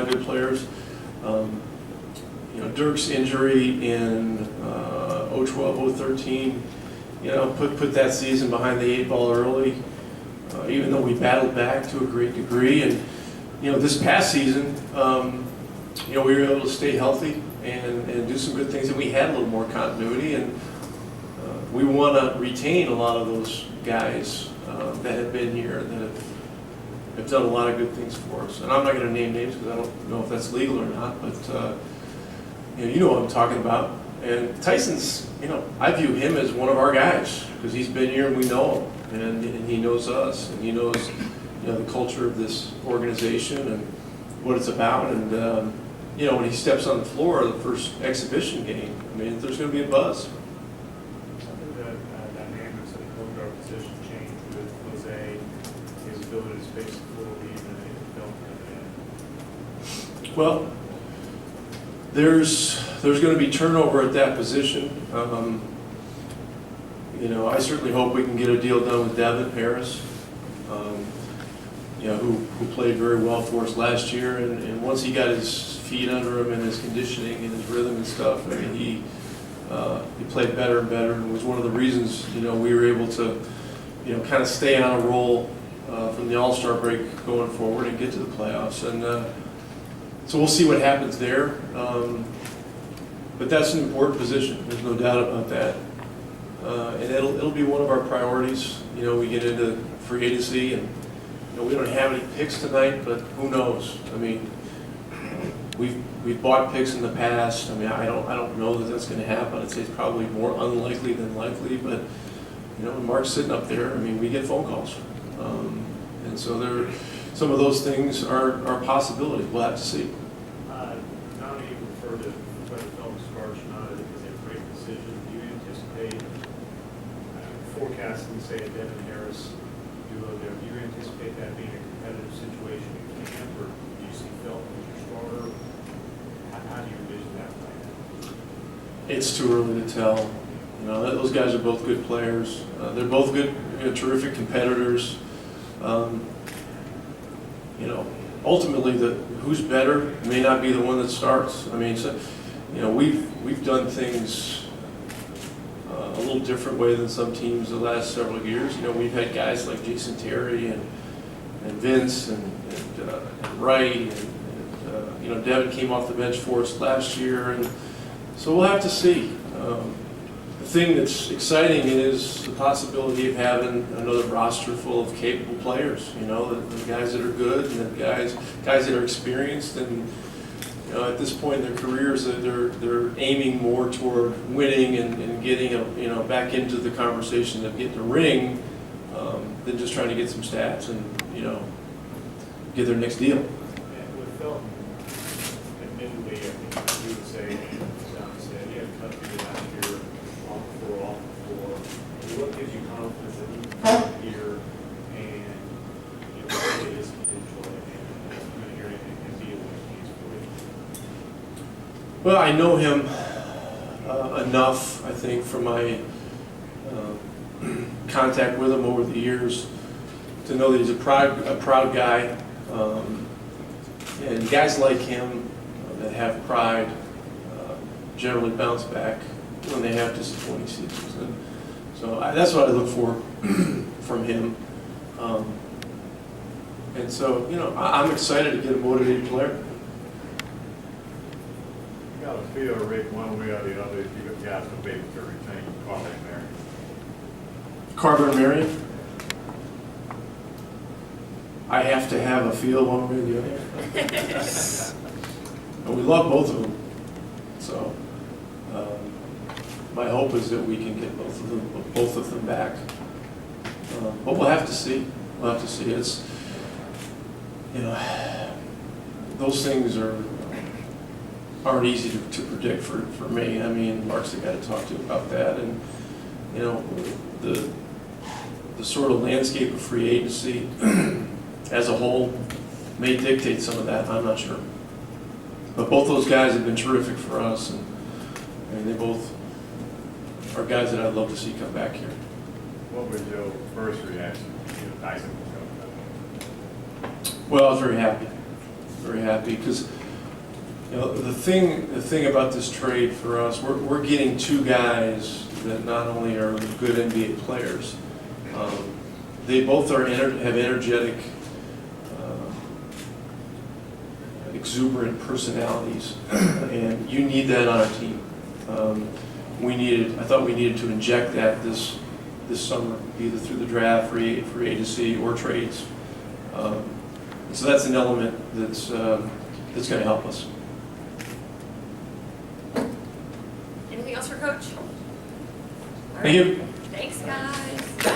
of good players. Dirk's injury in 012, 013, put that season behind the 8 ball early, even though we battled back to a great degree. And, this past season, we were able to stay healthy and do some good things, and we had a little more continuity. And we want to retain a lot of those guys that have been here, that have done a lot of good things for us. And I'm not going to name names because I don't know if that's legal or not, but you know what I'm talking about. And Tyson's, I view him as one of our guys because he's been here and we know him, and he knows us, and he knows the culture of this organization and what it's about. And when he steps on the floor, the first exhibition game, there's going to be a buzz. Dynamics of the point guard position change with Jose, his ability to space the floor even in the film. Well, there's going to be turnover at that position. I certainly hope we can get a deal done with Devin Harris, who played very well for us last year. And once he got his feet under him and his conditioning and his rhythm and stuff, he played better and better, and was one of the reasons we were able to kind of stay on a roll from the All-Star break going forward and get to the playoffs. And so we'll see what happens there. But that's an important position. There's no doubt about that. And it'll be one of our priorities. We get into free agency, and we don't have any picks tonight, but who knows? We've bought picks in the past. I don't know that that's going to happen. I'd say it's probably more unlikely than likely. But when Mark's sitting up there, we get phone calls, and so some of those things are possibilities. We'll have to see. Now you refer to Phelps United as a great decision. Do you anticipate forecasting, say, a Devin Harris duo there? Do you anticipate that being a competitive situation in camp, or do you see Phelps as your starter? How do you envision that playing? It's too early to tell. Those guys are both good players. They're both good, terrific competitors. Ultimately, who's better may not be the one that starts. We've done things a little different way than some teams the last several years. We've had guys like Jason Terry and Vince and Wright, and Devin came off the bench for us last year, and so we'll have to see. The thing that's exciting is the possibility of having another roster full of capable players. The guys that are good, and the guys that are experienced, and at this point in their careers, they're aiming more toward winning and getting back into the conversation of getting a ring than just trying to get some stats and get their next deal. And with Felton, admittedly, I think you would say, John said, he had a tough year last year, off the floor. What gives you confidence that he can come here and really his potential and come here and be what he needs for you? Well, I know him enough, I think, from my contact with him over the years to know that he's a proud guy. And guys like him that have pride generally bounce back when they have disappointing seasons. And so that's what I look for from him. And so, I'm excited to get a motivated player. You got to feel, Rick, one way or the other, if you guys will be able to retain Carver and Marion. Carver and Marion? I have to have a feel one way or the other. And we love both of them. So my hope is that we can get both of them back. But we'll have to see. We'll have to see. It's those things aren't easy to predict for me. Mark's the guy to talk to about that, and the sort of landscape of free agency as a whole may dictate some of that. I'm not sure. But both those guys have been terrific for us, and they both are guys that I'd love to see come back here. What was your first reaction when Tyson was coming up? Well, I was very happy. very happy, because the thing about this trade for us, we're getting two guys that not only are good NBA players, they both have energetic, exuberant personalities, and you need that on our team. I thought we needed to inject that this summer, either through the draft, free agency, or trades. So that's an element that's going to help us. Anything else for Coach? All Thank you. Thanks, guys.